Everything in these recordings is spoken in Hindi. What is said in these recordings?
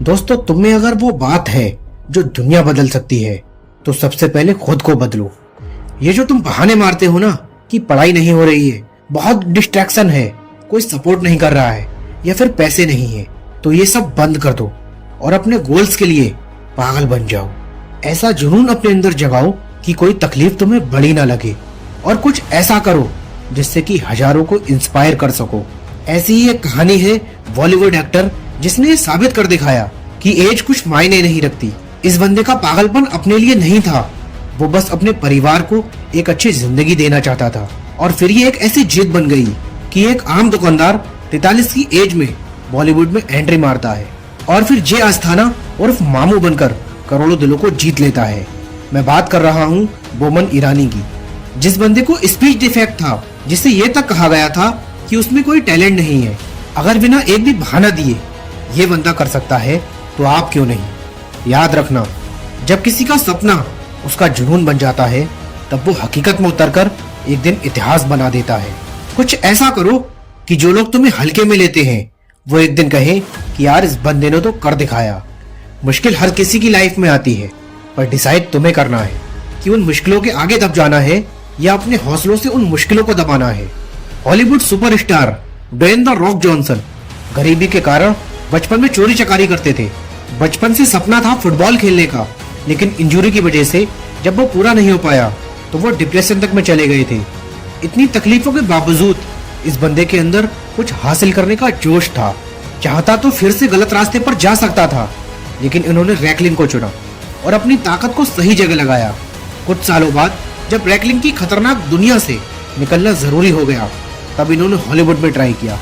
दोस्तों, तुम में अगर वो बात है जो दुनिया बदल सकती है तो सबसे पहले खुद को बदलो। ये जो तुम बहाने मारते हो ना कि पढ़ाई नहीं हो रही है, बहुत डिस्ट्रैक्शन है, कोई सपोर्ट नहीं कर रहा है या फिर पैसे नहीं है, तो ये सब बंद कर दो और अपने गोल्स के लिए पागल बन जाओ। ऐसा जुनून अपने अंदर जगाओ कि कोई तकलीफ तुम्हें बड़ी ना लगे और कुछ ऐसा करो जिससे कि हजारों को इंस्पायर कर सको। ऐसी ही एक कहानी है बॉलीवुड एक्टर जिसने ये साबित कर दिखाया कि एज कुछ मायने नहीं रखती। इस बंदे का पागलपन अपने लिए नहीं था, वो बस अपने परिवार को एक अच्छी जिंदगी देना चाहता था। और फिर ये एक ऐसी जिद बन गई कि एक आम दुकानदार 43 की एज में बॉलीवुड में एंट्री मारता है और फिर जय अस्थाना उर्फ मामू बनकर करोड़ों दिलों को जीत लेता है। मैं बात कर रहा हूँ बोमन ईरानी की, जिस बंदे को स्पीच डिफेक्ट था, जिससे ये तक कहा गया था कि उसमें कोई टैलेंट नहीं है। अगर बिना एक भी बहाना दिए ये बंदा कर सकता है तो आप क्यों नहीं। याद रखना, जब किसी का सपना उसका जुनून बन जाता है तब वो हकीकत में उतरकर एक दिन इतिहास बना देता है। कुछ ऐसा करो कि जो लोग तुम्हें हल्के में लेते हैं वो एक दिन कहें कि यार इस बंदे ने तो कर दिखाया। मुश्किल हर किसी की लाइफ में आती है, पर डिसाइड तुम्हें करना है कि उन मुश्किलों के आगे दब जाना है या अपने हौसलों से उन मुश्किलों को दबाना है। Hollywood superstar Dwayne the Rock Johnson गरीबी के कारण बचपन में चोरी चकारी करते थे। बचपन से सपना था फुटबॉल खेलने का, लेकिन इंजरी की वजह से जब वो पूरा नहीं हो पाया तो वो डिप्रेशन तक में चले गए थे। इतनी तकलीफों के बावजूद इस बंदे के अंदर कुछ हासिल करने का जोश था। चाहता तो फिर से गलत रास्ते पर जा सकता था, लेकिन इन्होंने रैकलिंग को चुना और अपनी ताकत को सही जगह लगाया। कुछ सालों बाद जब रैकलिंग की खतरनाक दुनिया से निकलना जरूरी हो गया, तब इन्होंने हॉलीवुड में ट्राई किया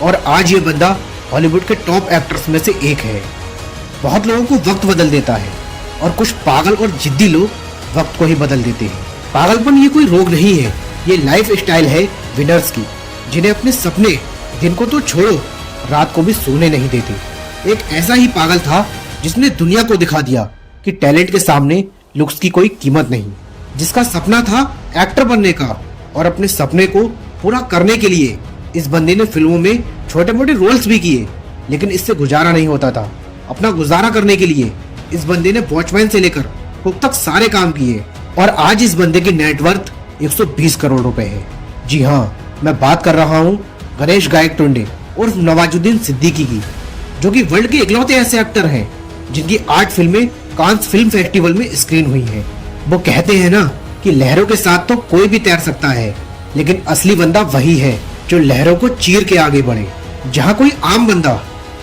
और आज ये बंदा हॉलीवुड के टॉप एक्टर्स में से एक है। बहुत लोगों को वक्त बदल देता है और कुछ पागल और जिद्दी लोग वक्त को ही बदल देते हैं। पागलपन ये कोई रोग नहीं है, ये लाइफ स्टाइल है विनर्स की, जिन्हें अपने सपने दिन को तो छोड़ो रात को भी सोने नहीं देते। एक ऐसा ही पागल था जिसने दुनिया को दिखा दिया कि टैलेंट के सामने लुक्स की कोई कीमत नहीं। जिसका सपना था एक्टर बनने का और अपने सपने को पूरा करने के लिए इस बंदे ने फिल्मों में छोटे मोटे रोल्स भी किए, लेकिन इससे गुजारा नहीं होता था। अपना गुजारा करने के लिए इस बंदे ने वॉचमैन से लेकर कुक तक सारे काम किए और आज इस बंदे की नेटवर्थ 120 करोड़ रुपए है। जी हाँ, मैं बात कर रहा हूँ गणेश गायक टुंडे उर्फ नवाजुद्दीन सिद्दीकी की, जो कि वर्ल्ड के इकलौते ऐसे एक्टर हैं जिनकी 8 फिल्में कांस फिल्म फेस्टिवल में स्क्रीन हुई हैं। वो कहते हैं ना कि लहरों के साथ तो कोई भी तैर सकता है, लेकिन असली बंदा वही है जो लहरों को चीर के आगे बढ़े। जहाँ कोई आम बंदा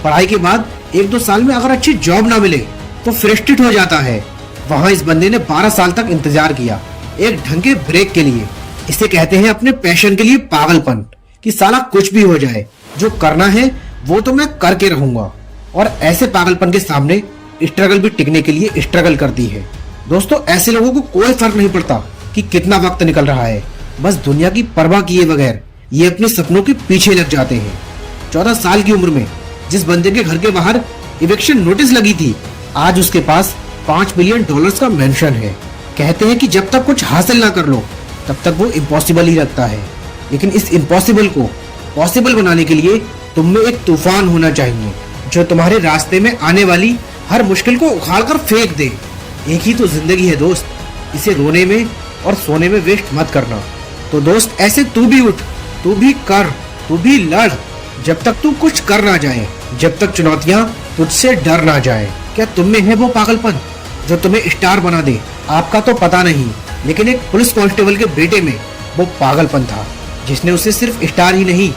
पढ़ाई के बाद 1-2 साल में अगर अच्छी जॉब ना मिले तो फ्रस्ट्रेट हो जाता है, वहाँ इस बंदे ने 12 साल तक इंतजार किया एक ढंग के ब्रेक के लिए। इसे कहते हैं अपने पैशन के लिए पागलपन, कि साला कुछ भी हो जाए, जो करना है वो तो मैं करके रहूंगा। और ऐसे पागलपन के सामने स्ट्रगल भी टिकने के लिए स्ट्रगल करती है। दोस्तों, ऐसे लोगों को कोई फर्क नहीं पड़ता कि कितना वक्त निकल रहा है, बस दुनिया की परवाह किए बगैर ये अपने सपनों के पीछे लग जाते हैं। 14 साल की उम्र में जिस बंदे के घर के बाहर इविक्शन नोटिस लगी थी, आज उसके पास $5 बिलियन का मेंशन है। कहते हैं कि जब तक कुछ हासिल ना कर लो तब तक वो इम्पॉसिबल ही लगता है, लेकिन इस इम्पॉसिबल को पॉसिबल बनाने के लिए तुम में एक तूफान होना चाहिए जो तुम्हारे रास्ते में आने वाली हर मुश्किल को उखाड़ कर फेंक दे। एक ही तो जिंदगी है दोस्त, इसे रोने में और सोने में वेस्ट मत करना। तो दोस्त, ऐसे तू भी उठ, तू भी कर, तू भी लड़, जब तक तू कुछ कर ना जाए, जब तक चुनौतियां तुझसे डर ना जाए। क्या तुम में है वो पागलपन जो तुम्हें स्टार बना दे? आपका तो पता नहीं, लेकिन एक पुलिस कांस्टेबल के बेटे में वो पागलपन था जिसने उसे सिर्फ स्टार ही नहीं,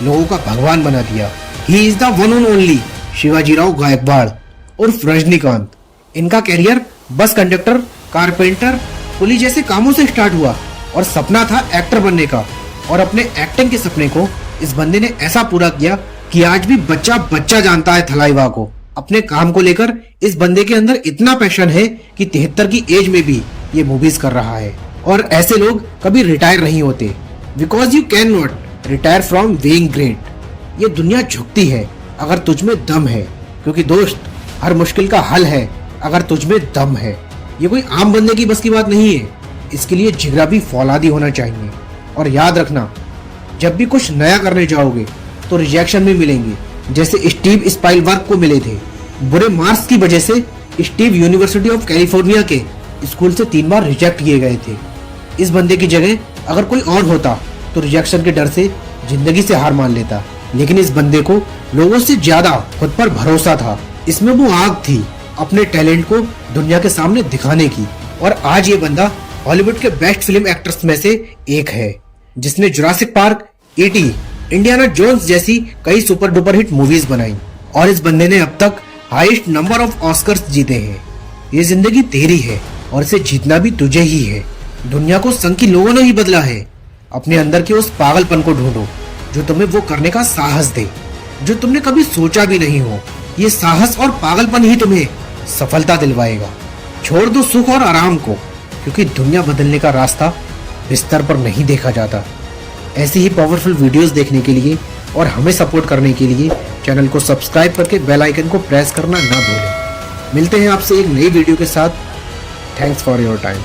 लोगों का भगवान बना दिया। He is the one and only Shivajirao Gaikwad उर्फ रजनीकांत। इनका career bus conductor, carpenter, police जैसे कामों से स्टार्ट हुआ और सपना था एक्टर बनने का। और अपने एक्टिंग के सपने को इस बंदे ने ऐसा पूरा किया कि आज भी बच्चा बच्चा जानता है थलाइवा को। अपने काम को लेकर इस बंदे के अंदर इतना पैशन है कि 73 की एज में भी ये मूवीज कर रहा है। और ऐसे लोग कभी रिटायर नहीं होते, because you can not retire from being great. ये दुनिया झुकती है अगर तुझ में दम है, क्योंकि दोस्त, हर मुश्किल का हल है अगर तुझ में दम है। ये कोई आम बंदे की बस की बात नहीं है, इसके लिए जिगरा भी फौलादी होना चाहिए। और याद रखना, जब भी कुछ नया करने जाओगे तो रिजेक्शन भी मिलेंगे, जैसे स्टीव स्पाइलबर्ग को मिले थे। बुरे मार्क्स की वजह से स्टीव यूनिवर्सिटी ऑफ कैलिफोर्निया के स्कूल से 3 बार रिजेक्ट किए गए थे। इस बंदे की जगह अगर कोई और होता तो रिजेक्शन के डर से जिंदगी से हार मान लेता, लेकिन इस बंदे को लोगों से ज्यादा खुद पर भरोसा था। इसमें वो आग थी अपने टैलेंट को दुनिया के सामने दिखाने की। और आज ये बंदा हॉलीवुड के बेस्ट फिल्म एक्टर्स में से एक है, जिसने Jurassic park, E.T., Indiana Jones जैसी कई सुपर डुपर हिट मूवीज बनाई। और इस बंदे ने अब तक हाईएस्ट नंबर ऑफ ऑस्कर्स जीते हैं। ये जिंदगी तेरी है और इसे जीतना भी तुझे ही है। दुनिया को संग की लोगों ने ही बदला है। अपने अंदर के उस पागलपन को ढूंढो जो तुम्हें वो करने का साहस दे जो तुमने कभी सोचा भी नहीं हो। ये साहस और पागलपन ही तुम्हें सफलता दिलवाएगा। छोड़ दो सुख और आराम को, क्योंकि दुनिया बदलने का रास्ता बिस्तर पर नहीं देखा जाता। ऐसी ही पावरफुल वीडियोस देखने के लिए और हमें सपोर्ट करने के लिए चैनल को सब्सक्राइब करके बेल आइकन को प्रेस करना ना भूलें। मिलते हैं आपसे एक नई वीडियो के साथ। Thanks for your time.